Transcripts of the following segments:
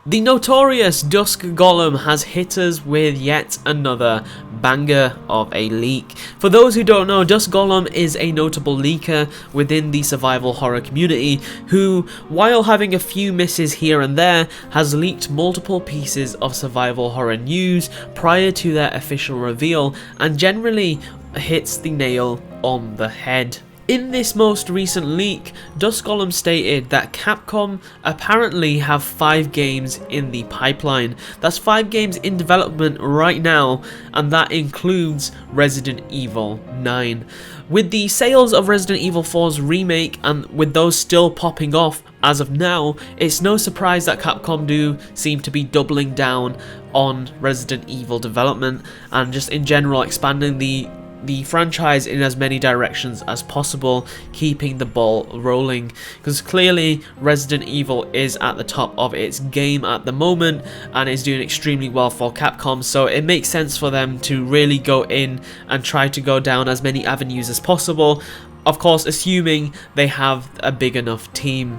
The notorious Dusk Golem has hit us with yet another banger of a leak. For those who don't know, Dusk Golem is a notable leaker within the survival horror community who, while having a few misses here and there, has leaked multiple pieces of survival horror news prior to their official reveal and generally hits the nail on the head. In this most recent leak, Dusk Golem stated that Capcom apparently have 5 games in the pipeline. That's 5 games in development right now, and that includes Resident Evil 9. With the sales of Resident Evil 4's remake and with those still popping off as of now, it's no surprise that Capcom do seem to be doubling down on Resident Evil development and just in general expanding the franchise in as many directions as possible, keeping the ball rolling, because clearly Resident Evil is at the top of its game at the moment and is doing extremely well for Capcom, so it makes sense for them to really go in and try to go down as many avenues as possible, of course assuming they have a big enough team.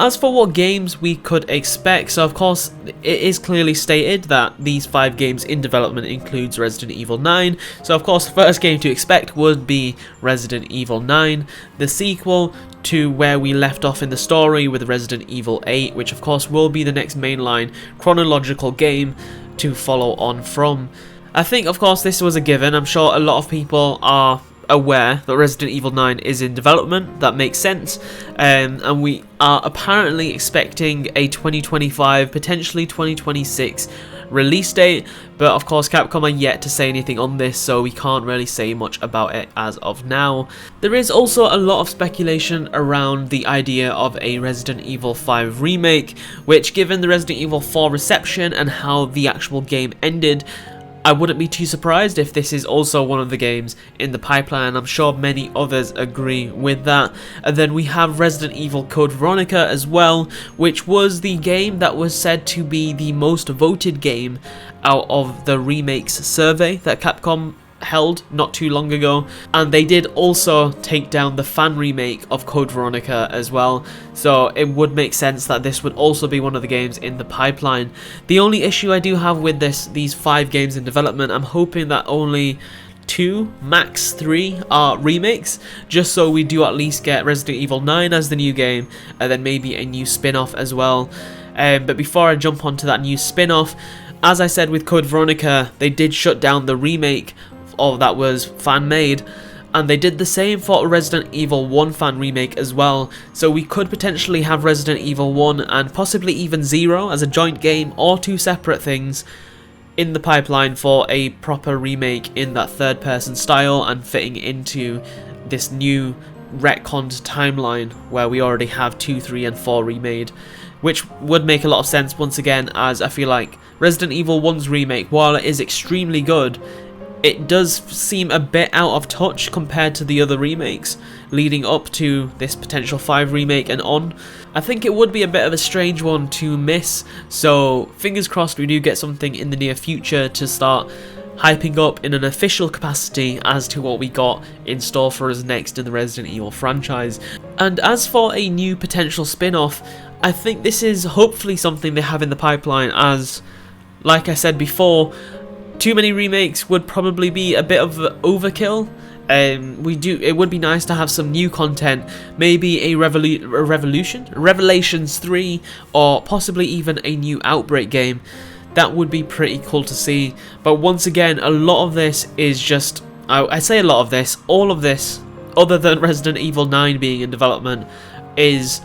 As for what games we could expect, so of course it is clearly stated that these 5 games in development includes Resident Evil 9, so of course the first game to expect would be Resident Evil 9, the sequel to where we left off in the story with Resident Evil 8, which of course will be the next mainline chronological game to follow on from. I think of course this was a given. I'm sure a lot of people are aware that Resident Evil 9 is in development. That makes sense, and we are apparently expecting a 2025, potentially 2026 release date, but of course Capcom are yet to say anything on this, so we can't really say much about it as of now. There is also a lot of speculation around the idea of a Resident Evil 5 remake, which given the Resident Evil 4 reception and how the actual game ended, I wouldn't be too surprised if this is also one of the games in the pipeline. I'm sure many others agree with that. And then we have Resident Evil Code Veronica as well, which was the game that was said to be the most voted game out of the remakes survey that Capcom held not too long ago, and they did also take down the fan remake of Code Veronica as well, so it would make sense that this would also be one of the games in the pipeline. The only issue I do have with these 5 games in development, I'm hoping that only 2, max 3 are remakes, just so we do at least get Resident Evil 9 as the new game, and then maybe a new spin-off as well. But before I jump onto that new spin-off, as I said with Code Veronica, they did shut down the remake that was fan made, and they did the same for Resident Evil 1 fan remake as well, so we could potentially have Resident Evil 1 and possibly even 0 as a joint game or 2 separate things in the pipeline for a proper remake in that third person style and fitting into this new retconned timeline where we already have 2, 3 and 4 remade, which would make a lot of sense once again, as I feel like Resident Evil 1's remake, while it is extremely good, it does seem a bit out of touch compared to the other remakes leading up to this potential 5 remake and on. I think it would be a bit of a strange one to miss, so fingers crossed we do get something in the near future to start hyping up in an official capacity as to what we got in store for us next in the Resident Evil franchise. And as for a new potential spin-off, I think this is hopefully something they have in the pipeline, as like I said before, too many remakes would probably be a bit of overkill. It would be nice to have some new content, maybe a Revelations 3, or possibly even a new Outbreak game. That would be pretty cool to see. But once again, a lot of this is just, I say a lot of this, all of this, other than Resident Evil 9 being in development, is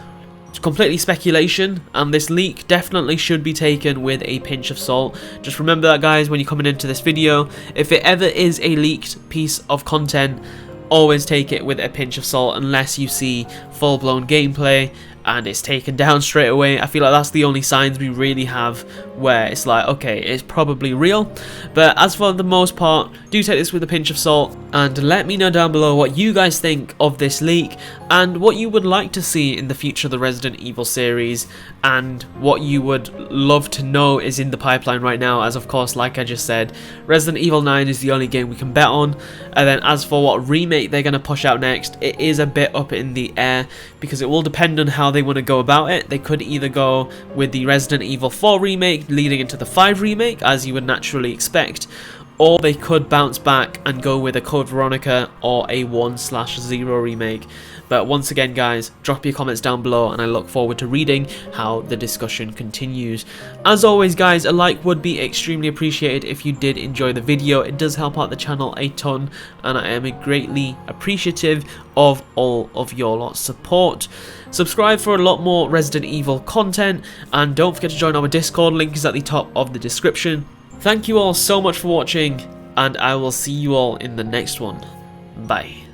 completely speculation, and this leak definitely should be taken with a pinch of salt. Just remember that, guys, when you're coming into this video. If it ever is a leaked piece of content, always take it with a pinch of salt unless you see full-blown gameplay and it's taken down straight away. I feel like that's the only signs we really have where it's like, okay, it's probably real. But as for the most part, do take this with a pinch of salt. and let me know down below what you guys think of this leak and what you would like to see in the future of the Resident Evil series, and what you would love to know is in the pipeline right now, as of course, like I just said, Resident Evil 9 is the only game we can bet on. And then as for what remake they're going to push out next, it is a bit up in the air because it will depend on how they want to go about it. They could either go with the Resident Evil 4 remake leading into the 5 remake, as you would naturally expect, or they could bounce back and go with a Code Veronica or a 1/0 remake. But once again guys, drop your comments down below and I look forward to reading how the discussion continues. As always guys, a like would be extremely appreciated if you did enjoy the video. It does help out the channel a ton and I am greatly appreciative of all of your lot's support. Subscribe for a lot more Resident Evil content and don't forget to join our Discord, link is at the top of the description. Thank you all so much for watching and I will see you all in the next one. Bye.